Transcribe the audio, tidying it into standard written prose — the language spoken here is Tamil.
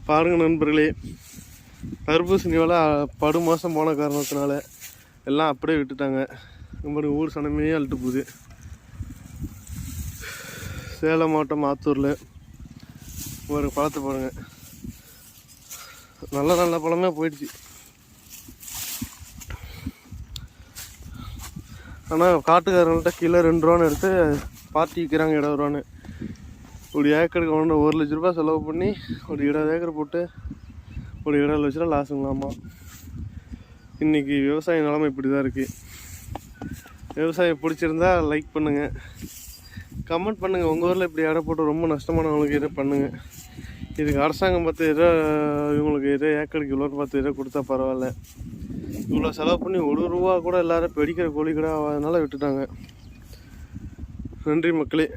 பாருங்கள் நண்பர்களே, தர்பூசணி விலை படுமாதம் போன காரணத்தினால எல்லாம் அப்படியே விட்டுட்டாங்க. நம்ம ஊர் சனமே அழுட்டு போகுது. சேலம் மாவட்டம் ஆத்தூரில் ஒரு பழத்தை பாருங்கள், நல்ல நல்ல பழமே போயிடுச்சு. ஆனால் காட்டுக்காரங்கள்ட்ட கிலோ 2 ரூபான்னு எடுத்து பார்ட்டி விற்கிறாங்க 20 ரூபான்னு. ஒரு ஏக்கருக்கு ஒன்று 1 லட்ச ரூபா செலவு பண்ணி ஒரு 20 ஏக்கர் போட்டு ஒரு 20 லட்ச ரூபா லாஸுங்களாமா. இன்றைக்கி விவசாய நிலைமை இப்படி தான் இருக்குது. விவசாயம் பிடிச்சிருந்தா லைக் பண்ணுங்கள், கமெண்ட் பண்ணுங்கள். உங்கள் ஊரில் இப்படி இடம் போட்டு ரொம்ப நஷ்டமானவங்களுக்கு எதோ பண்ணுங்கள். இதுக்கு அரசாங்கம் 10 ரூபா, இவங்களுக்கு எதோ ஏக்கருக்கு இவ்வளோன்னு 10 ரூபா கொடுத்தா பரவாயில்ல. இவ்வளோ செலவு பண்ணி 1 ரூபா கூட எல்லோரும் வெடிக்கிற கோழி கூட அதனால் விட்டுட்டாங்க. நன்றி மக்களே.